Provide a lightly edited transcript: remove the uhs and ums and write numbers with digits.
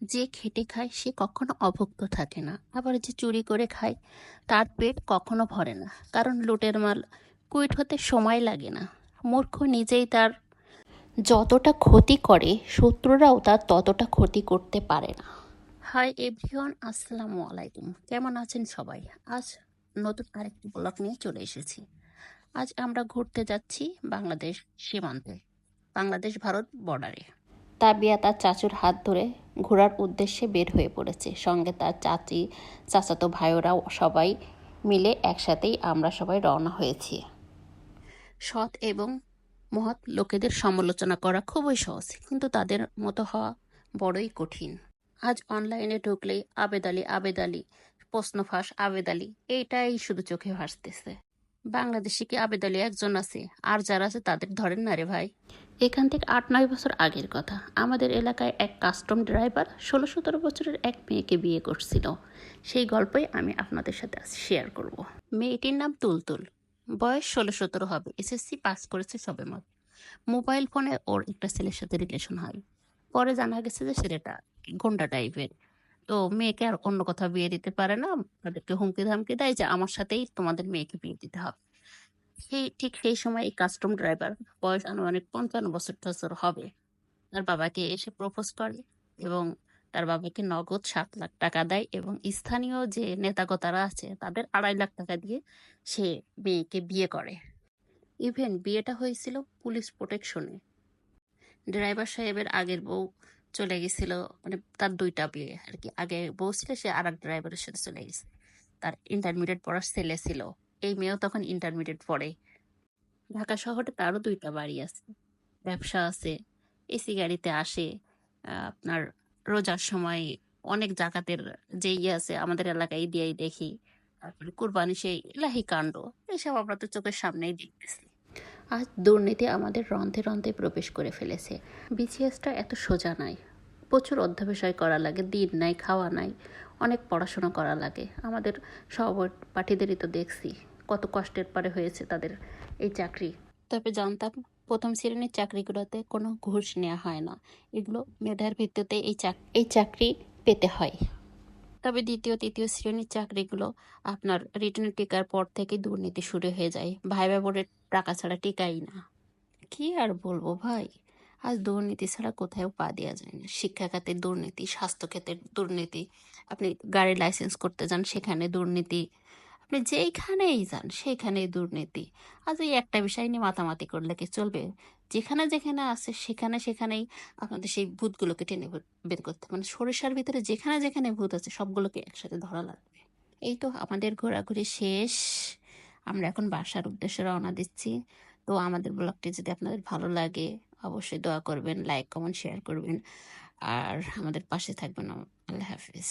যে খেটে খায় সে কখনো অভুক্ত থাকে না, আবার যে চুরি করে খায় তার পেট কখনো ভরে না, কারণ লুটের মাল কুইট হতে সময় লাগে না। মূর্খ নিজেই তার যতটা ক্ষতি করে, শত্রুরাও তার ততটা ক্ষতি করতে পারে না। হাই এভরিওয়ান, আসসালামু আলাইকুম। কেমন আছেন সবাই? আজ নতুন আরেকটি ব্লগ নিয়ে চলে এসেছি। আজ আমরা ঘুরতে যাচ্ছি বাংলাদেশ সীমান্তে, বাংলাদেশ ভারত বর্ডারে। তাবিয়া তার চাচুর হাত ধরে ঘোরার উদ্দেশ্যে বের হয়ে পড়েছে, সঙ্গে তার চাচি, চাচাতো ভাইয়েরাও সবাই মিলে একসাথেই আমরা সবাই রওনা হয়েছি। সৎ এবং মহৎ লোকেদের সমালোচনা করা খুবই সহজ, কিন্তু তাদের মতো হওয়া বড়ই কঠিন। আজ অনলাইনে ঢুকলেই আবেদ আলী আবেদ আলী, প্রশ্ন ফাঁস আবেদ আলী, এইটাই শুধু চোখে ভাসতেছে। বাংলাদেশে কি আবেদ আলী একজন আছে? আর যারা আছে তাদের ধরেন না রে ভাই। এখান থেকে 8-9 বছর আগের কথা, আমাদের এলাকায় এক কাস্টম ড্রাইভার 16-17 বছরের এক মেয়েকে বিয়ে করছিল। সেই গল্পই আমি আপনাদের সাথে শেয়ার করব। মেয়েটির নাম তুলতুল, বয়স 16-17 হবে, এসএসসি পাস করেছে সবেমাত্র। মোবাইল ফোনে ওর একটা ছেলের সাথে রিলেশন হয়। পরে জানা গেছে যে ছেলেটা গুন্ডা টাইপের। তো মেয়েকে আর অন্য কোথাও বিয়ে দিতে পারে না, তাদেরকে হুমকি ধামকি দেয় যে আমার সাথেই তোমাদের মেয়েকে বিয়ে দিতে হবে। ঠিক সেই সময় এই কাস্টম ড্রাইভার, বয়স আনুমানিক 55 বছর হবে, তার বাবাকে এসে প্রপোজ করে এবং তার বাবাকে নগদ 7 লাখ টাকা দেয় এবং স্থানীয় যে নেতাগোতারা আছে তাদের 2.5 লাখ টাকা দিয়ে সে মেয়েকে বিয়ে করে। ইভেন বিয়েটা হয়েছিল পুলিশ প্রোটেকশনে। ড্রাইভার সাহেবের আগের বউ চলে গেছিল, মানে তার 2টা বিয়ে আর কি। আগে বউ ছিল, সে আর এক ড্রাইভারের সাথে চলে গেছে। তার ইন্টারমিডিয়েট পড়ার ছেলে ছিল, এই মেয়েও তখন ইন্টারমিডিয়েট পড়ে। ঢাকা শহরে তারও 2টা বাড়ি আছে, ব্যবসা আছে, এসি গাড়িতে আসে। আপনার রোজার সময় অনেক জাকাতের যে ইয়ে আছে আমাদের এলাকায় দিয়েই দেখি। তারপরে কুরবানি, সেই ইলাহি কাণ্ড, এসব আমরা তো চোখের সামনেই দেখতেছি। আজ দুর্নীতি আমাদের রন্ধ্রে রন্ধ্রে প্রবেশ করে ফেলেছে। বিসিএসটা এত সোজা নয়, প্রচুর অধ্যবসায় করা লাগে, দিন নাই খাওয়া নাই, অনেক পড়াশোনা করা লাগে। আমাদের সহপাঠীদেরই তো দেখছি কত কষ্টের পরে হয়েছে তাদের এই চাকরি। তবে জানতাম প্রথম শ্রেণীর চাকরিগুলোতে কোনো ঘুষ নেওয়া হয় না, এগুলো মেধার ভিত্তিতে এই চাকরি পেতে হয়। তবে দ্বিতীয় তৃতীয় শ্রেণীর চাকরিগুলো আপনার রিটেনে টিকার পর থেকে দুর্নীতি শুরু হয়ে যায়, ভাইবা বোর্ডের টাকা ছাড়া টিকাই না। কি আর বলবো ভাই, আজ দুর্নীতি ছাড়া কোথাও পা দেওয়া যায় না। শিক্ষা খাতের দুর্নীতি, স্বাস্থ্য খাতের দুর্নীতি, আপনি গাড়ি লাইসেন্স করতে যান সেখানে দুর্নীতি, আপনি যেইখানেই যান সেইখানেই দুর্নীতি। আজ এই একটা বিষয় নিয়ে মাতামাতি করলে কি চলবে? যেখানে যেখানে আছে সেখানেই আপনাদের সেই ভূতগুলোকে টেনে বের করতে, মানে সরিষার ভিতরে যেখানে যেখানে ভূত আছে সবগুলোকে একসাথে ধরা লাগবে। এই তো আমাদের ঘোরাঘুরি শেষ, আমরা এখন বাসার উদ্দেশ্যে রওনা দিচ্ছি। তো আমাদের ব্লগটি যদি আপনাদের ভালো লাগে অবশ্যই দোয়া করবেন, লাইক কমেন্ট শেয়ার করবেন, আর আমাদের পাশে থাকবেন। আল্লাহ হাফিজ।